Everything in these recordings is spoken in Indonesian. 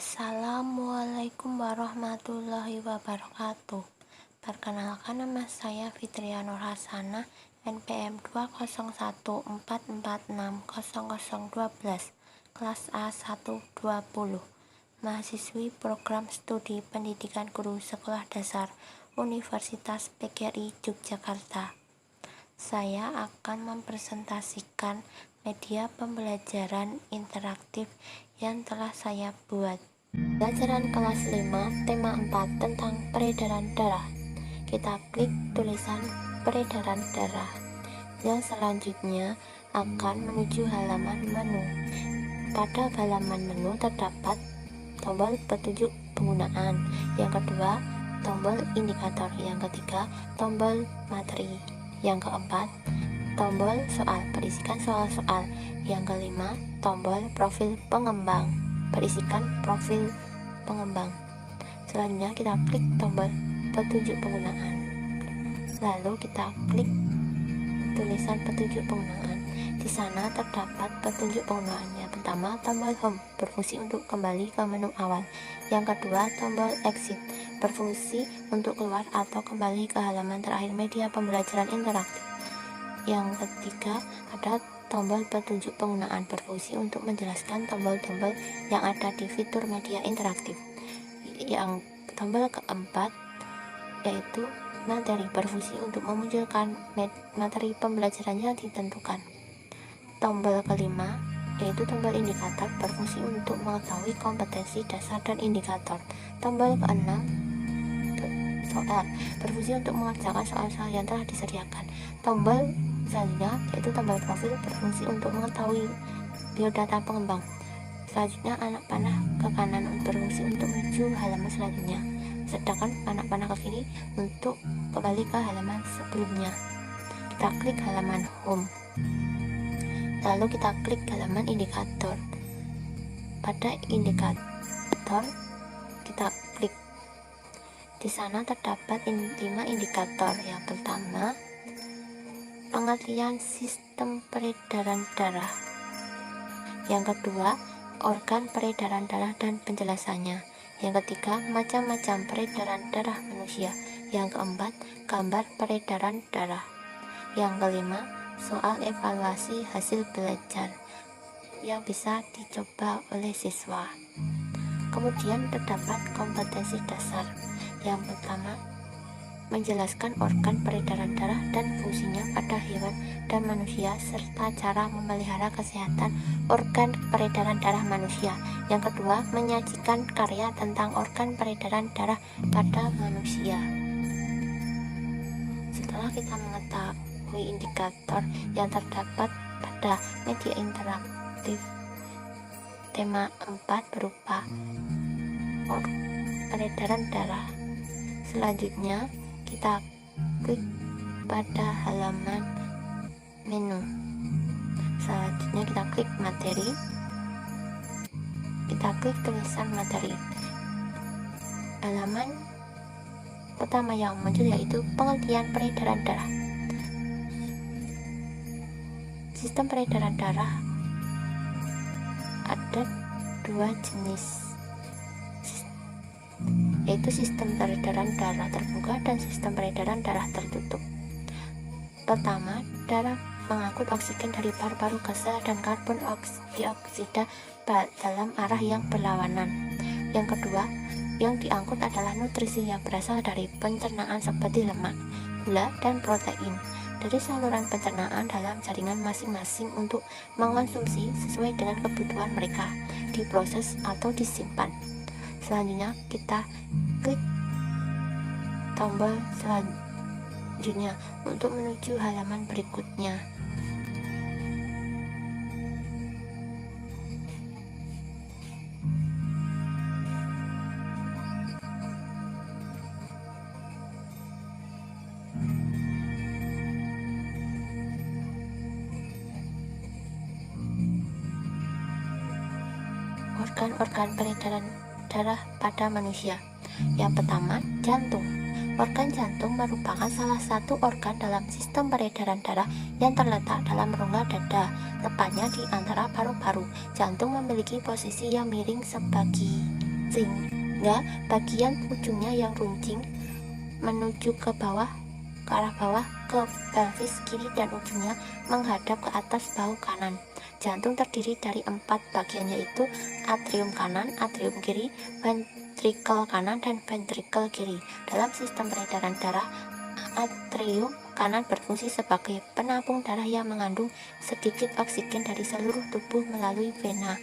Assalamualaikum warahmatullahi wabarakatuh. Perkenalkan, nama saya Fitria Nur Hasanah, NPM 20144600012, kelas A120, mahasiswi program studi pendidikan guru sekolah dasar Universitas PGRI Yogyakarta. Saya akan mempresentasikan media pembelajaran interaktif yang telah saya buat. Pelajaran kelas 5, tema 4 tentang peredaran darah. Kita klik tulisan peredaran darah. Yang selanjutnya akan menuju halaman menu. Pada halaman menu terdapat tombol petunjuk penggunaan. Yang kedua, tombol indikator. Yang ketiga, tombol materi. Yang keempat, tombol soal, berisikan soal-soal. Yang kelima, tombol profil pengembang, berisikan profil pengembang. Selanjutnya kita klik tombol petunjuk penggunaan. Lalu kita klik tulisan petunjuk penggunaan. Di sana terdapat petunjuk penggunaan. Yang pertama, tombol home, berfungsi untuk kembali ke menu awal. Yang kedua, tombol exit, berfungsi untuk keluar atau kembali ke halaman terakhir media pembelajaran interaktif. Yang ketiga, ada tombol petunjuk penggunaan, berfungsi untuk menjelaskan tombol-tombol yang ada di fitur media interaktif. Yang tombol keempat yaitu materi, berfungsi untuk memunculkan materi pembelajaran yang ditentukan. Tombol kelima yaitu tombol indikator, berfungsi untuk mengetahui kompetensi dasar dan indikator. Tombol keenam, soal, berfungsi untuk mengerjakan soal-soal yang telah disediakan. Tombol selanjutnya yaitu tombol profil, berfungsi untuk mengetahui biodata pengembang. Selanjutnya anak panah ke kanan, berfungsi untuk menuju halaman selanjutnya, sedangkan anak panah ke kiri untuk kembali ke halaman sebelumnya. Kita klik halaman home, lalu kita klik halaman indikator. Pada indikator kita klik. Di sana terdapat 5 indikator. Yang pertama, pengertian sistem peredaran darah. Yang kedua, organ peredaran darah dan penjelasannya. Yang ketiga, macam-macam peredaran darah manusia. Yang keempat, gambar peredaran darah. Yang kelima, soal evaluasi hasil belajar yang bisa dicoba oleh siswa. Kemudian terdapat kompetensi dasar. Yang pertama, menjelaskan organ peredaran darah dan fungsinya pada hewan dan manusia, serta cara memelihara kesehatan organ peredaran darah manusia. Yang kedua, menyajikan karya tentang organ peredaran darah pada manusia. Setelah kita mengetahui indikator yang terdapat pada media interaktif tema 4 berupa peredaran darah, selanjutnya kita klik pada halaman menu. Selanjutnya kita klik materi. Kita klik tulisan materi. Halaman pertama yang muncul yaitu pengertian peredaran darah. Sistem peredaran darah ada 2 jenis, yaitu sistem peredaran darah terbuka dan sistem peredaran darah tertutup. Pertama, darah mengangkut oksigen dari paru-paru ke sel dan karbon dioksida dalam arah yang berlawanan. Yang kedua, yang diangkut adalah nutrisi yang berasal dari pencernaan seperti lemak, gula, dan protein dari saluran pencernaan dalam jaringan masing-masing untuk mengonsumsi sesuai dengan kebutuhan mereka, diproses atau disimpan. Selanjutnya kita klik tombol selanjutnya untuk menuju halaman berikutnya. Organ-organ peredaran darah pada manusia. Yang pertama, jantung. Organ jantung merupakan salah satu organ dalam sistem peredaran darah yang terletak dalam rongga dada, tepatnya di antara paru-paru. Jantung memiliki posisi yang miring sebagi sehingga bagian ujungnya yang runcing menuju ke arah bawah ke pelvis kiri dan ujungnya menghadap ke atas bahu kanan. Jantung terdiri dari 4 bagian, yaitu atrium kanan, atrium kiri, ventrikel kanan, dan ventrikel kiri. Dalam sistem peredaran darah, atrium kanan berfungsi sebagai penampung darah yang mengandung sedikit oksigen dari seluruh tubuh melalui vena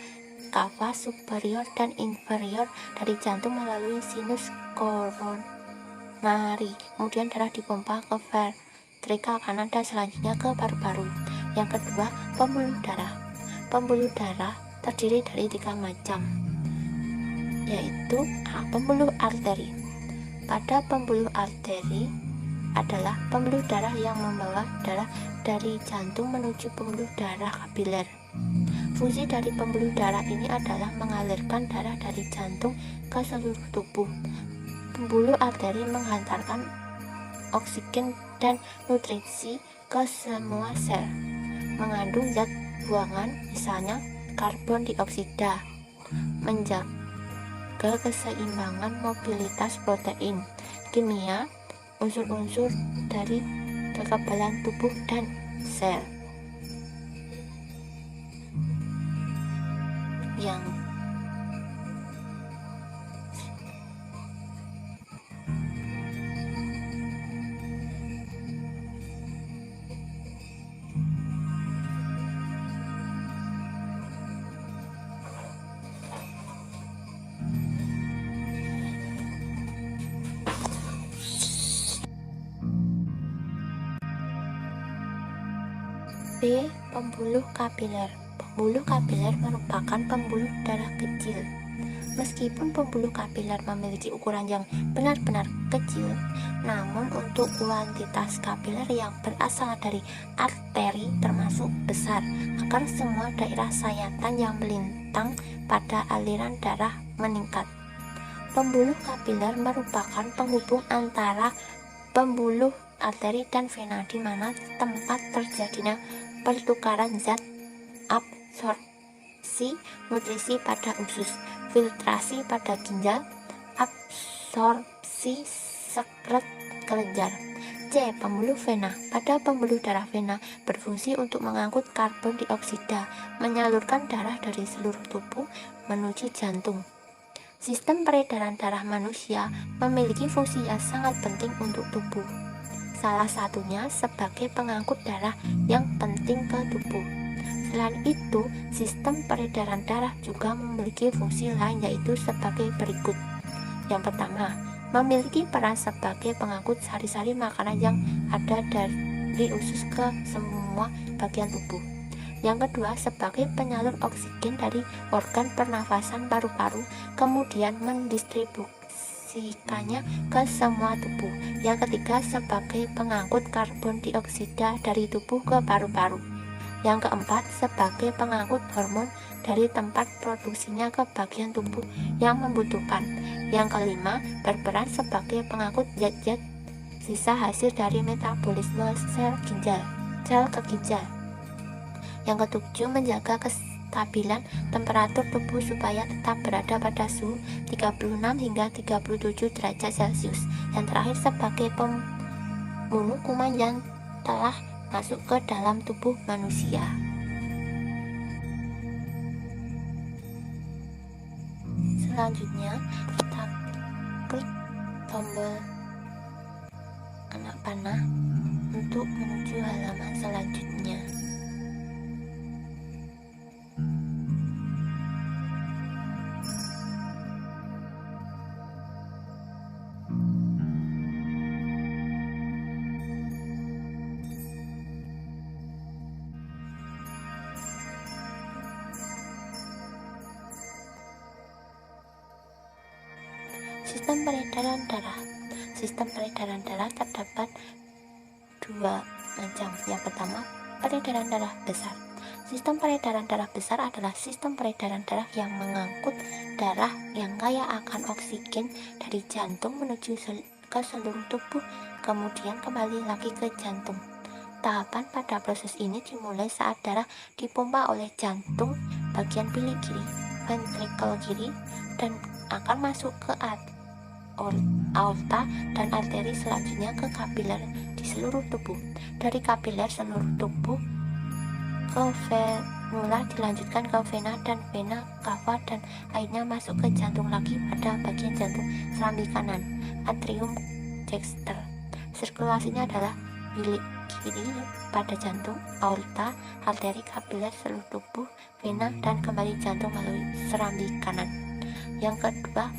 cava superior dan inferior dari jantung melalui sinus koronari. Kemudian darah dipompa ke ventrikel kanan dan selanjutnya ke paru-paru. Yang kedua, pembuluh darah. Pembuluh darah terdiri dari 3 macam, yaitu pembuluh arteri. Pada pembuluh arteri adalah pembuluh darah yang membawa darah dari jantung menuju pembuluh darah kapiler. Fungsi dari pembuluh darah ini adalah mengalirkan darah dari jantung ke seluruh tubuh. Pembuluh arteri menghantarkan oksigen dan nutrisi ke semua sel, mengandung zat buangan, misalnya karbon dioksida, menjaga keseimbangan mobilitas protein, kimia, unsur-unsur dari kekebalan tubuh dan sel. Yang B. Pembuluh kapiler. Pembuluh kapiler merupakan pembuluh darah kecil. Meskipun pembuluh kapiler memiliki ukuran yang benar-benar kecil, namun untuk kuantitas kapiler yang berasal dari arteri termasuk besar, agar semua daerah sayatan yang melintang pada aliran darah meningkat. Pembuluh kapiler merupakan penghubung antara pembuluh arteri dan vena, di mana tempat terjadinya pertukaran zat, absorpsi nutrisi pada usus, filtrasi pada ginjal, absorpsi sekret kelenjar. C. Pembuluh vena. Pada pembuluh darah, vena berfungsi untuk mengangkut karbon dioksida, menyalurkan darah dari seluruh tubuh menuju jantung. Sistem peredaran darah manusia memiliki fungsi yang sangat penting untuk tubuh. Salah satunya sebagai pengangkut darah yang penting ke tubuh. Selain itu, sistem peredaran darah juga memiliki fungsi lain, yaitu sebagai berikut. Yang pertama, memiliki peran sebagai pengangkut sari-sari makanan yang ada dari usus ke semua bagian tubuh. Yang kedua, sebagai penyalur oksigen dari organ pernafasan paru-paru, kemudian mendistribusikannya ke semua tubuh. Yang ketiga, sebagai pengangkut karbon dioksida dari tubuh ke paru-paru. Yang keempat, sebagai pengangkut hormon dari tempat produksinya ke bagian tubuh yang membutuhkan. Yang kelima, berperan sebagai pengangkut zat-zat sisa hasil dari metabolisme sel ke ginjal. Yang ketujuh, menjaga kestabilan temperatur tubuh supaya tetap berada pada suhu 36 hingga 37 derajat Celcius. Yang terakhir, sebagai pembunuh kuman yang telah masuk ke dalam tubuh manusia. Selanjutnya, kita klik tombol anak panah untuk menuju halaman selanjutnya. Sistem peredaran darah. Sistem peredaran darah terdapat 2 macam. Yang pertama, peredaran darah besar. Sistem peredaran darah besar adalah sistem peredaran darah yang mengangkut darah yang kaya akan oksigen dari jantung menuju ke seluruh tubuh, kemudian kembali lagi ke jantung. Tahapan pada proses ini dimulai saat darah dipompa oleh jantung bagian pilih kiri, ventrikel kiri, dan akan masuk ke aorta dan arteri, selanjutnya ke kapiler di seluruh tubuh. Dari kapiler seluruh tubuh ke venula, dilanjutkan ke vena dan vena cava, dan akhirnya masuk ke jantung lagi pada bagian jantung serambi kanan, atrium dexter. Sirkulasinya adalah bilik kiri pada jantung, aorta, arteri, kapiler seluruh tubuh, vena, dan kembali jantung melalui serambi kanan. Yang kedua,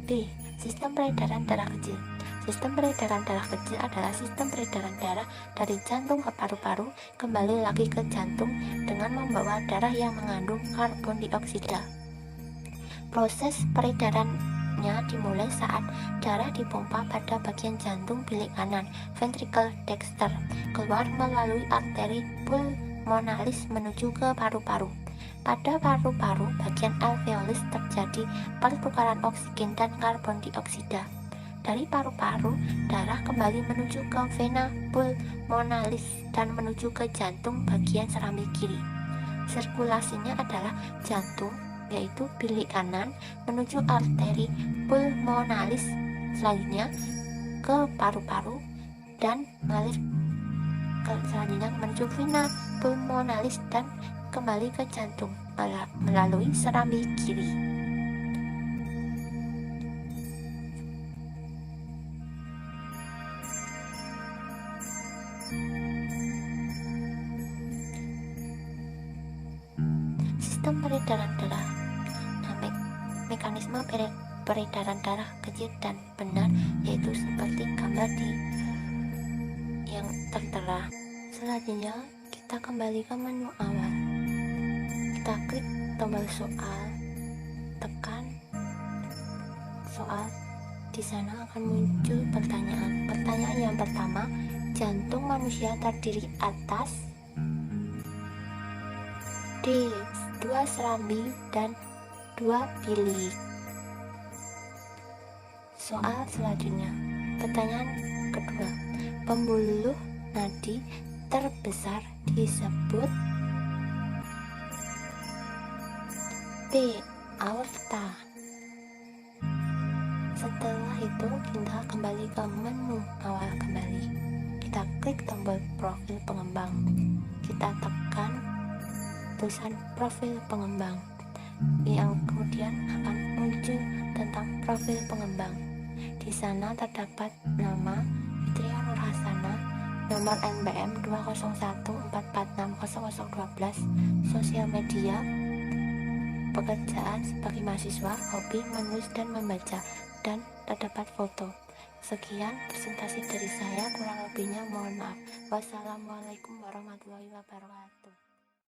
B. Sistem peredaran darah kecil. Sistem peredaran darah kecil adalah sistem peredaran darah dari jantung ke paru-paru kembali lagi ke jantung dengan membawa darah yang mengandung karbon dioksida. Proses peredarannya dimulai saat darah dipompa pada bagian jantung bilik kanan, ventricle dexter, keluar melalui arteri pulmonalis menuju ke paru-paru. Pada paru-paru bagian alveolus terjadi pertukaran oksigen dan karbon dioksida. Dari paru-paru, darah kembali menuju ke vena pulmonalis dan menuju ke jantung bagian serambi kiri. Sirkulasinya adalah jantung, yaitu bilik kanan, menuju arteri pulmonalis, selanjutnya ke paru-paru, dan mengalir selanjutnya menuju vena pulmonalis dan kembali ke jantung melalui serambi kiri. Sistem peredaran darah. Mekanisme peredaran darah kecil dan benar yaitu seperti gambar yang tertera. Selanjutnya kita kembali ke menu awal. Kita klik tombol soal, tekan soal. Di sana akan muncul pertanyaan. Pertanyaan yang pertama, jantung manusia terdiri atas D. 2 serambi dan 2 bilik. Soal selanjutnya, pertanyaan kedua, pembuluh nadi terbesar disebut B. Aorta. Setelah itu kita kembali ke menu awal kembali. Kita klik tombol profil pengembang. Kita tekan tulisan profil pengembang yang kemudian akan muncul tentang profil pengembang. Di sana terdapat nama Fitria Nurhasana, nomor NPM 20144600012, sosial media, pekerjaan sebagai mahasiswa, hobi menulis dan membaca, dan terdapat foto. Sekian presentasi dari saya, kurang lebihnya mohon maaf. Wassalamualaikum warahmatullahi wabarakatuh.